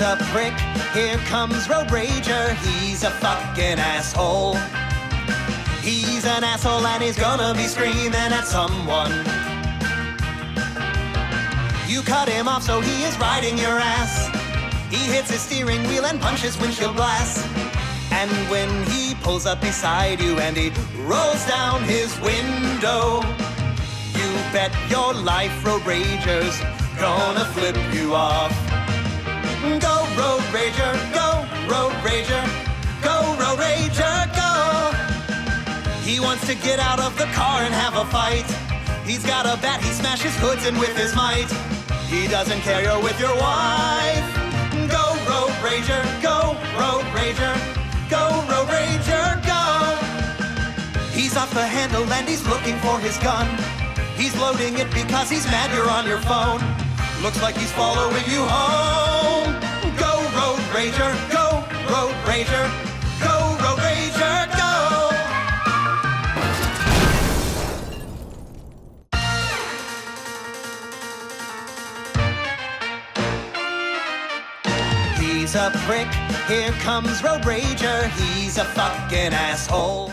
He's a prick, here comes Road Rager. He's a fucking asshole. He's an asshole and he's gonna be screaming at someone. You cut him off so he is riding your ass. He hits his steering wheel and punches windshield glass. And when he pulls up beside you and he rolls down his window, you bet your life Road Rager's gonna flip you off. Go Road Rager, go Road Rager, go Road Rager, go. He wants to get out of the car and have a fight. He's got a bat, he smashes hoods in with his might. He doesn't care you're with your wife. Go Road Rager, go Road Rager, go Road Rager, go. He's off the handle and he's looking for his gun. He's loading it because he's mad you're on your phone. Looks like he's following you home. Go Road Rager, go Road Rager, go Road Rager, go. He's a prick, here comes Road Rager. He's a fucking asshole.